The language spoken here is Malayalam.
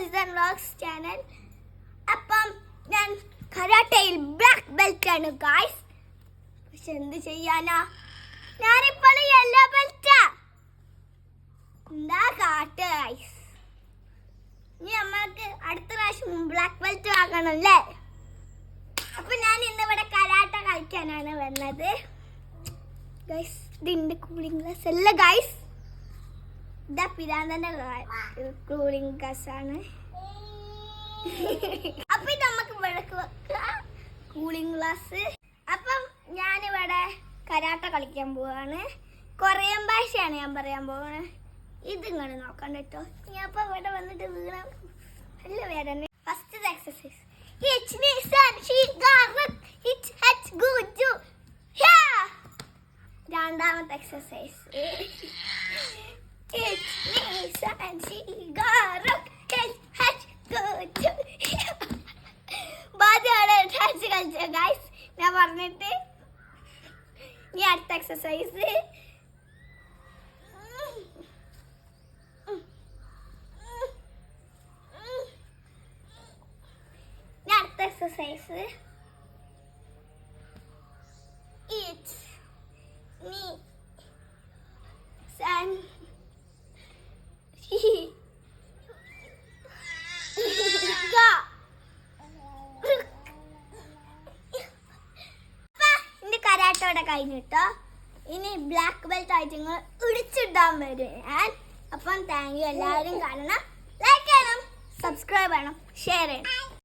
Zizan Vlogs channel. അപ്പം ഞാൻ കരാട്ടയിൽ ബ്ലാക്ക് ബെൽറ്റ് ആണ് ഗായ്സ്. പക്ഷെ എന്ത് ചെയ്യാനാ, ഞാനിപ്പോൾ യെല്ലോ ബെൽറ്റാ. എന്താ കാട്ട് ഗായ്സ്. ഇനി നമ്മൾക്ക് അടുത്ത പ്രാവശ്യം ബ്ലാക്ക് ബെൽറ്റ് വാങ്ങണം അല്ലേ. അപ്പൊ ഞാൻ ഇന്നിവിടെ കരാട്ട കളിക്കാനാണ് വന്നത് ഗൈസ്. ഇതിന്റെ കൂളിംഗ് ഗ്ലാസ് അല്ല ഗൈസ്, ഇതാ പിരാന്തന്റെ കൂളിംഗ് ഗ്ലാസ് ആണ്. അപ്പൊ ഇത് നമുക്ക് വിളക്ക് വെക്കാം, കൂളിംഗ് ഗ്ലാസ്. അപ്പം ഞാനിവിടെ കരാട്ട കളിക്കാൻ പോവാണ്. കൊറിയൻ ഭാഷയാണ് ഞാൻ പറയാൻ പോവാണ്. ഇത് ഇങ്ങനെ നോക്കണ്ട കേട്ടോ. ഞാൻ അപ്പൊ ഇവിടെ വന്നിട്ട് വീണ നല്ല വേദന. ഫസ്റ്റ് എക്സസൈസ് രണ്ടാമത്തെ എക്സസൈസ് ഞാൻ പറഞ്ഞിട്ട് ഇനി അടുത്ത exercise exercise. Eat, me, san, ga. ഇനി കരാട്ടോടെ കഴിഞ്ഞിട്ടോ. ഇനി ബ്ലാക്ക് ബെൽറ്റ് ആയിട്ട് നിങ്ങൾ ഇടിച്ചിടാൻ വരും ഞാൻ. അപ്പം താങ്ക് യു. എല്ലാവരും കാണണം, ലൈക്ക് ചെയ്യണം, സബ്സ്ക്രൈബ് ചെയ്യണം, ഷെയർ ചെയ്യണം.